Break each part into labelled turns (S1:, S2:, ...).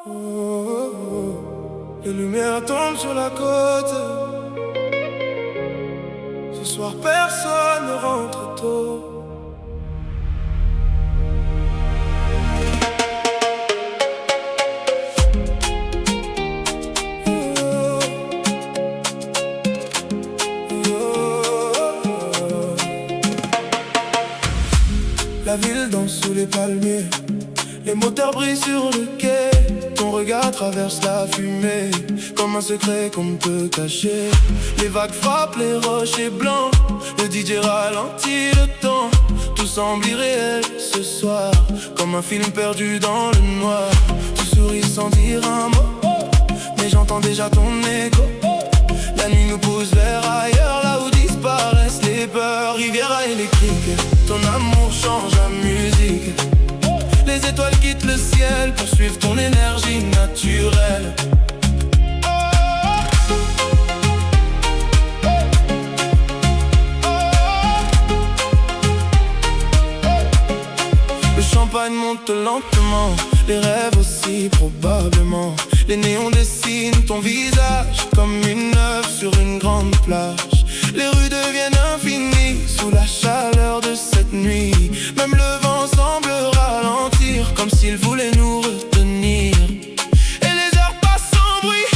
S1: Oh, oh, oh. Les lumières tombent sur la côte. Ce soir personne ne rentre tôt. La ville danse sous les palmiers, les moteurs brillent sur le quai. Ton regard traverse la fumée, comme un secret qu'on ne peut cacher. Les vagues frappent les rochers blancs, le DJ ralentit le temps. Tout semble irréel ce soir, comme un film perdu dans le noir. Tu souris sans dire un mot, mais j'entends déjà ton écho. La nuit nous pousse vers ailleurs, là où disparaissent les peurs. Riviera électrique, ton amour change la musique. Les étoiles quittent le ciel pour suivre ton énergie naturelle. Le champagne monte lentement, les rêves aussi probablement. Les néons dessinent ton visage comme une œuvre sur une grande plage. Les rues deviennent infinies sous la chaleur de cette nuit. Même le vent semble ralentir, comme s'il voulait nous retenir. Et les heures passent sans bruit,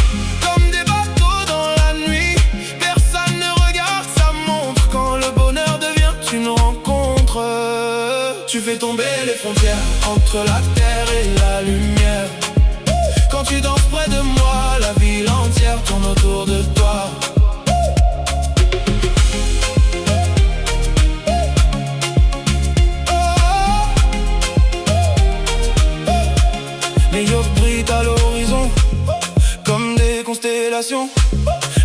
S1: comme des bateaux dans la nuit. Personne ne regarde sa montre quand le bonheur devient une rencontre. Tu fais tomber les frontières entre la terre et la lumière. Quand tu danses près de moi, la ville entière tourne autour de toi. Les yachts brillent à l'horizon, comme des constellations.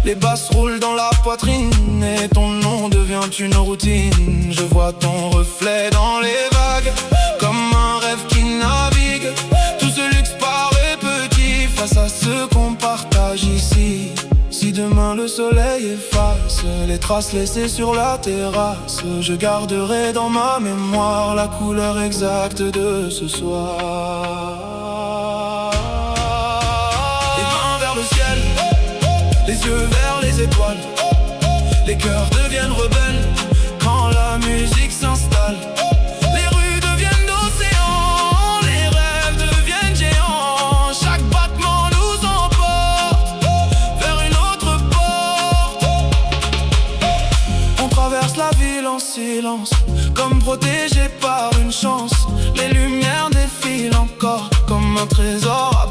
S1: Les basses roulent dans la poitrine et ton nom devient une routine. Je vois ton reflet dans les vagues, comme un rêve qui navigue. Tout ce luxe paraît petit face à ce qu'on partage ici. Si demain le soleil efface les traces laissées sur la terrasse, je garderai dans ma mémoire la couleur exacte de ce soir. Les yeux vers les étoiles, les cœurs deviennent rebelles quand la musique s'installe. Les rues deviennent d'océans, les rêves deviennent géants. Chaque battement nous emporte vers une autre porte. On traverse la ville en silence, comme protégé par une chance. Les lumières défilent encore comme un trésor